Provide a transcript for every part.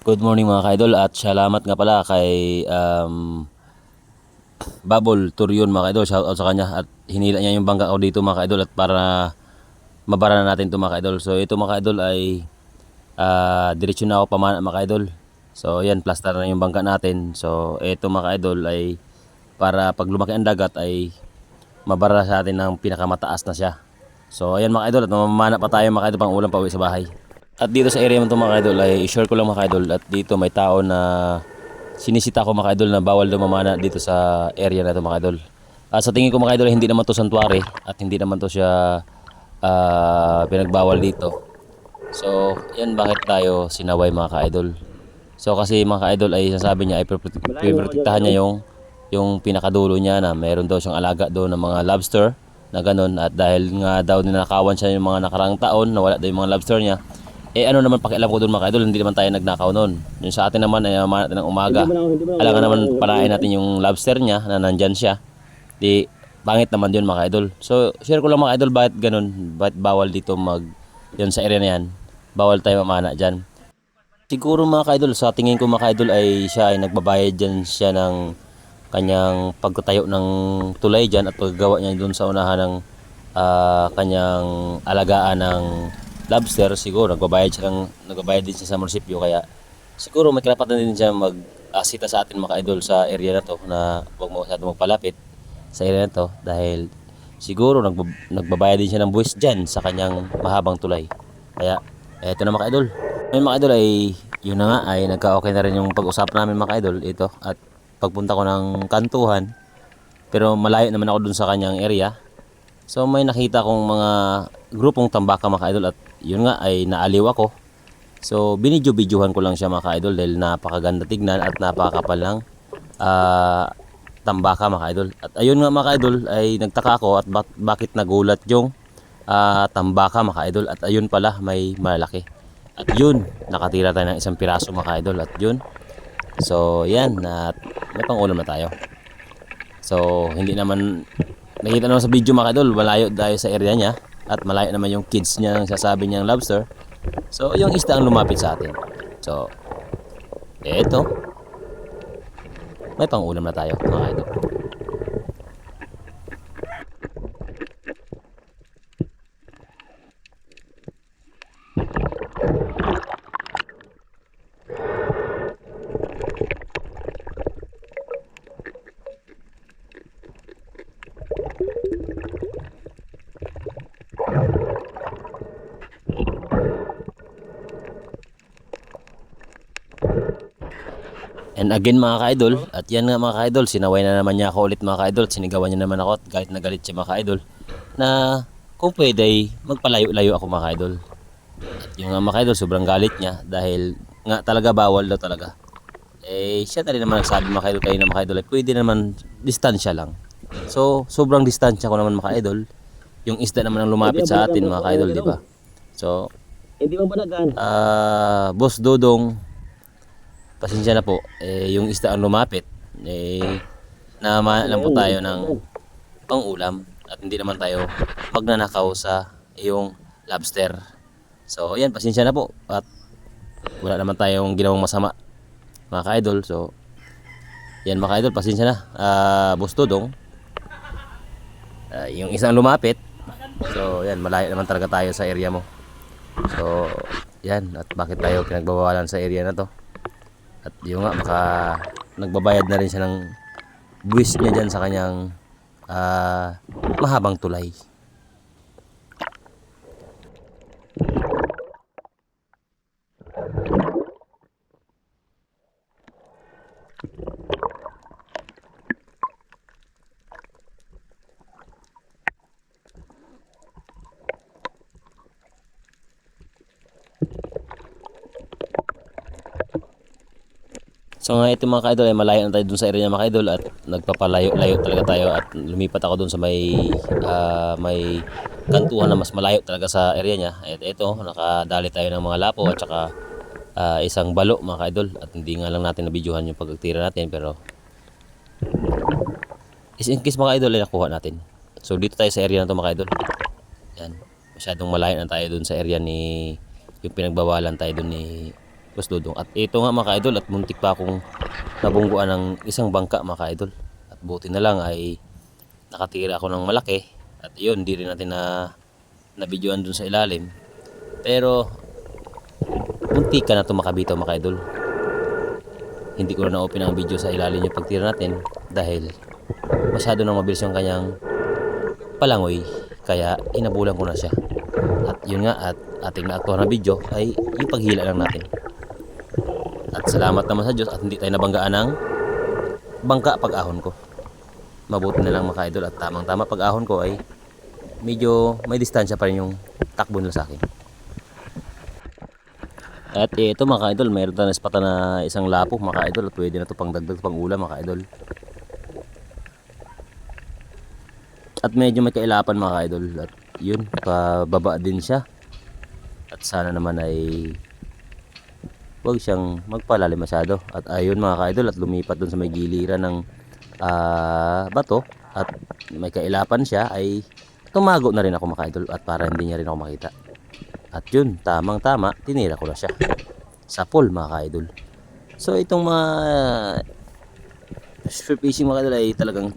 Good morning mga ka-idol at salamat nga pala kay Babol Turion mga ka-idol. Shout out sa kanya at hinila niya yung bangka ko dito mga ka-idol at para mabara na natin ito mga ka-idol. So ito mga ka-idol ay diretsyo na ako pamana mga ka-idol. So yan, plaster na yung bangka natin. So ito mga ka-idol ay para pag lumaki ang dagat ay mabara sa atin ng pinakamataas na siya. So ayan mga ka-idol at mamamana pa tayo mga ka-idol pang ulam pa uwi sa bahay. At dito sa area mo ito mga ka-idol ay i-share ko lang mga ka-idol at dito may tao na sinisita ko mga ka-idol na bawal daw mamana dito sa area na ito mga ka-idol. Sa tingin ko mga ka-idol hindi naman to santuary at hindi naman to siya pinagbawal dito. So yan bakit tayo sinaway mga ka-idol. So kasi mga ka-idol ay sasabi niya ay piprotektahan niya yung pinakadulo niya na meron daw siyang alaga doon ng mga lobster na ganun at dahil nga daw ninakawan siya yung mga nakarang taon nawala daw yung mga lobster niya. Ano naman pakialam ko doon mga ka-idol, hindi naman tayo nagnakaw noon. Yung sa atin naman ay mamana natin ng umaga. Alangan naman panain natin yung lobster niya na nandyan siya. Di pangit naman yun mga ka-idol. So share ko lang mga ka-idol bakit ganun, bakit bawal dito yun sa area na yan. Bawal tayo mamana dyan. Siguro mga ka-idol, sa tingin ko mga ka-idol ay siya ay nagbabayad dyan siya ng kanyang pagtatayo ng tulay dyan at paggawa niya doon sa unahan ng kanyang alagaan ng lobster. Siguro nagbabayad din siya sa munisipyo kaya siguro may karapatan din siya sita sa atin mga idol sa area na to na huwag mo masyadong magpalapit sa area na to dahil siguro nagbabayad din siya ng buwis dyan sa kanyang mahabang tulay. Kaya eto na mga idol. Ngayon mga idol ay yun na nga ay nagka-okay na rin yung pag-usap namin mga idol ito at pagpunta ko ng kantuhan pero malayo naman ako dun sa kanyang area. So may nakita kong mga grupong tambaka mga ka-idol at yun nga ay naaliw ako. So binidyo-videohan ko lang siya mga ka-idol dahil napakaganda tignan at napakapal ng tambaka mga ka-idol. At ayun nga mga ka-idol ay nagtaka ako at bakit nagulat yung tambaka mga ka-idol at ayun pala may malaki. At yun, nakatira tayo ng isang piraso mga ka-idol at yun. So yan, at may pang-ulam na tayo. So hindi naman nakita naman sa video mga idol, malayo tayo sa area niya at malayo naman yung kids niya nang sasabi niyang lobster. So yung isda ang lumapit sa atin. So eto, may pang-ulam na tayo mga idol. And again mga ka-idol, at yan nga mga ka-idol, sinaway na naman niya ako ulit mga ka-idol, sinigawan niya naman ako at galit na galit siya mga ka-idol na kung pwede ay magpalayo-layo ako mga ka-idol. At yung mga ka-idol, sobrang galit niya dahil nga talaga bawal daw talaga. Siya na rin naman nagsabi mga ka-idol kayo na mga ka-idol ay pwede naman distansya lang. So sobrang distansya ko naman mga ka-idol, yung isda naman ang lumapit sa atin mga ka-idol, di ba? So hindi mo balagan. Boss Dodong, pasensya na po, yung isda ang lumapit, naman lang po tayo ng pang-ulam at hindi naman tayo magnanakaw sa iyong lobster. So ayan, pasensya na po at wala naman tayong ginawang masama mga ka-idol. So yan mga ka-idol, pasensya na, Boss Dodong, yung isang lumapit. So yan, malayo naman talaga tayo sa area mo. So yan, at bakit tayo pinagbabawalan sa area na to. At yung nga baka nagbabayad na rin siya ng buwis niya dyan sa kanyang mahabang tulay. So nga ito mga ka-idol ay malayo na tayo dun sa area niya mga ka-idol at nagpapalayo-layo talaga tayo at lumipat ako dun sa may kantuhan na mas malayo talaga sa area niya. At ito, nakadali tayo ng mga lapo at saka isang balo mga ka-idol at hindi nga lang natin nabidyohan yung pagtira natin pero is in case mga idol ay nakuha natin. So dito tayo sa area na to mga idol. Yan, masyadong malayo na tayo dun sa area yung pinagbawalan tayo dun ni Boss Dudong. At ito nga mga ka-idol, at muntik pa akong nabungguan ng isang bangka mga ka-idol. At buti na lang ay nakatira ako ng malaki. At yun, di rin natin na videoan dun sa ilalim. Pero muntik ka na ito makabitaw mga ka-idol. Hindi ko na na-open ang video sa ilalim yung pagtira natin dahil masyado nang mabilis yung kanyang palangoy, kaya inabulan ko na siya. At yun nga, at ating naaktuhan na video ay yung paghila lang natin. At salamat naman sa Diyos at hindi tayo nabanggaan ng bangka pag-ahon ko. Mabuti na lang mga idol at tamang-tama pag-ahon ko ay medyo may distansya pa rin yung takbo nila sa akin. At ito mga idol, mayroon tayo na na isang lapo mga idol at pwede na ito pang dagdag pang ulam mga idol. At medyo may kailapan mga idol at yun, pababa din siya. At sana naman ay huwag siyang magpalalim masyado. At ayun mga ka-idol, at lumipat dun sa may giliran ng bato at may kailapan siya, ay tumago na rin ako mga ka-idol at para hindi niya rin ako makita. At yun, tamang tama, tinira ko na siya sa pool mga ka-idol. So itong mga spear fishing mga ka-idol ay talagang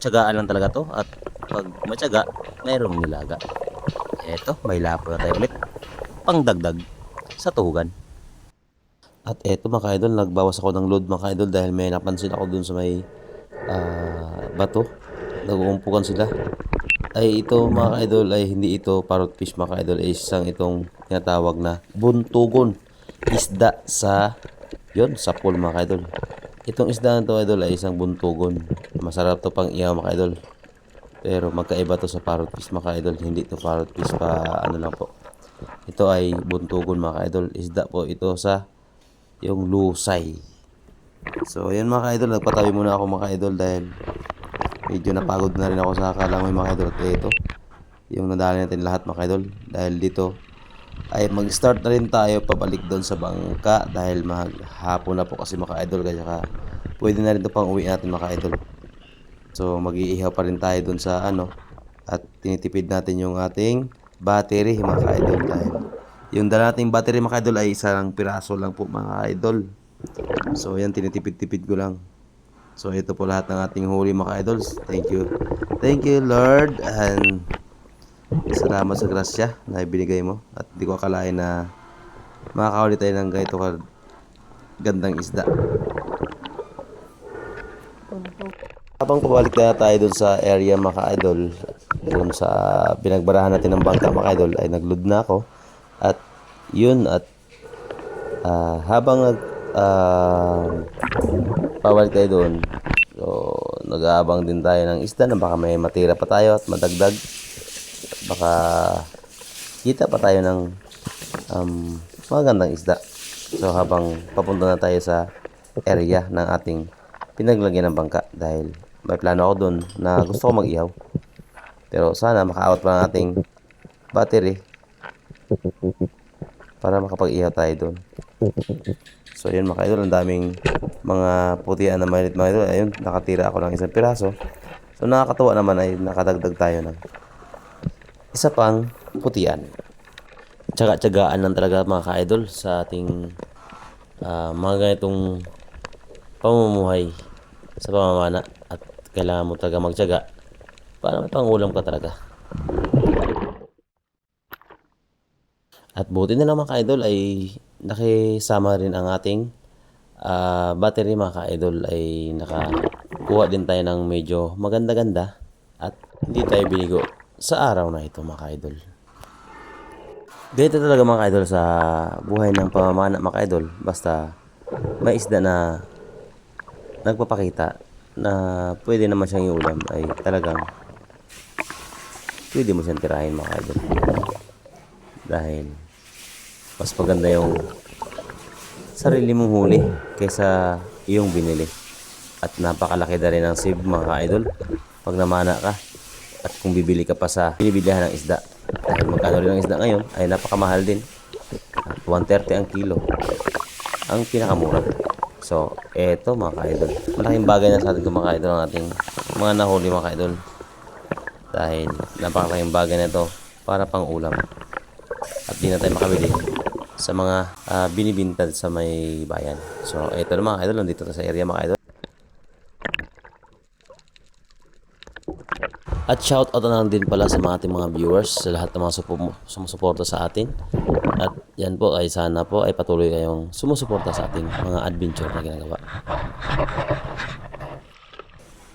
tiyagaan lang talaga to. At pag matyaga, mayroong nilaga. Eto, may lapo na tayo ulit pangdagdag sa tuhugan. At eto mga ka-idol, nagbawas ako ng load mga ka-idol dahil may napansin ako dun sa may bato. Nag-uumpukan sila. Ay ito mga ka-idol ay hindi ito parrot fish mga ka-idol, ay isang itong tinatawag na buntugon. Isda sa pool mga ka-idol. Itong isda na to idol ay isang buntugon. Masarap to pang ihaw mga ka-idol. Pero magkaiba to sa parrot fish mga ka-idol. Hindi to parrot fish pa ano lang po. Ito ay buntugon mga ka-idol. Isda po ito sa yung lusay. So ayan mga ka-idol, nagpatabi muna ako mga ka-idol dahil medyo napagod na rin ako sa kalangoy mga ka-idol. At ito, yung nadali natin lahat mga ka-idol. Dahil dito ay mag-start na rin tayo pabalik doon sa bangka dahil maghapon na po kasi mga ka-idol. Kaya pwede na rin ito pang uwi natin mga ka-idol. So mag-iihaw pa rin tayo doon sa at tinitipid natin yung ating battery mga ka-idol dahil yung dala nating battery mga ka-idol ay isang piraso lang po mga ka-idol. So yan, tinitipid-tipid ko lang. So ito po lahat ng ating huli mga ka-idol. Thank you Lord, and salamat sa grasya na ibinigay mo. At di ko akalain na makakahuli tayo ng ganito gandang isda. Habang pabalik na tayo dun sa area mga ka-idol, dun sa pinagbarahan natin ng bangka mga ka-idol, ay nagload na ako. At yun, at habang pabalik tayo doon, so nag-aabang din tayo ng isda na baka may matira pa tayo at madagdag. Baka kita pa tayo ng magandang isda. So habang papunta na tayo sa area ng ating pinaglagyan ng bangka dahil may plano ako doon na gusto ko mag-ihaw. Pero sana maka-out pa ng ating battery para makapag-ihaw tayo doon. So yun mga idol, ang daming mga putian na maliit mga idol. Ayun, nakatira ako ng isang piraso. So nakakatuwa naman ay nakadagdag tayo ng isa pang putian. Tsaga-tsagaan lang talaga mga ka-idol sa ating mga ganitong pamumuhay sa pamamana. At kailangan mo talaga magtsaga para may pangulam ka talaga. At buti na lang mga ka-idol ay nakisama rin ang ating battery mga ka-idol, ay nakakuha din tayo ng medyo maganda-ganda at hindi tayo binigo sa araw na ito mga ka-idol. Ganito talaga mga ka-idol sa buhay ng pamamana mga ka-idol. Basta may isda na nagpapakita na pwede naman siyang iulam, ay talagang pwede mo siyang tirahin mga ka-idol. Dahil mas maganda yung sarili mong huli kaysa iyong binili. At napakalaki na rin ng save mga ka-idol pag namana ka at kung bibili ka pa sa binibilihan ng isda. Dahil magkano rin ang isda ngayon ay napakamahal din. At 130 ang kilo ang pinakamura. So eto mga ka-idol, malaking bagay na sa atin mga ka-idol ang ating mga nahuli mga ka-idol. Dahil napakalaking bagay na ito para pang ulam. At di na tayo makabili sa mga binibintad sa may bayan. So ito na mga idol, nandito na sa area mga idol. At shout out na lang din pala sa mga ating mga viewers, sa lahat ng mga sumusuporta sa atin. At yan po ay sana po ay patuloy kayong sumusuporta sa ating mga adventure na ginagawa.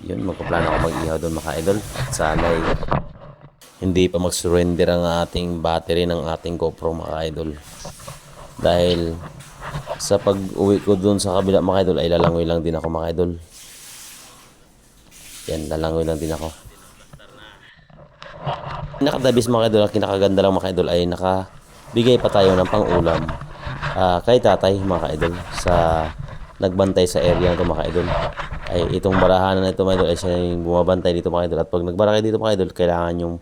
Yun, magpaplano ako mag-ihaw doon mga idol. At sana ay hindi pa mag-surrender ang ating battery ng ating GoPro mga idol. Dahil sa pag-uwi ko doon sa kabila mga idol ay lalangoy lang din ako mga idol. Yan, lalangoy lang din ako. Nakadabis mga idol, ang kinakaganda lang mga idol ay nakabigay pa tayo ng pang-ulam kay tatay mga idol sa nagbantay sa area nito mga idol. Ay itong barahanan na ito mga idol ay siya yung bumabantay dito mga idol. At pag nagbara kayo dito mga idol, kailangan yung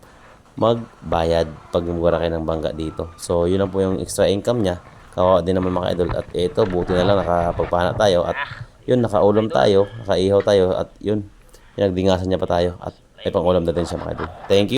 magbayad pag nagbara kayo ng bangka dito. So yun lang po yung extra income niya. Kawawa din naman mga idol. At ito, buti na lang nakapagpahana tayo. At yun, nakaulam tayo, nakaihaw tayo. At yun, pinagdingasan niya pa tayo. At may pang-ulam na din siya mga idol. Thank you.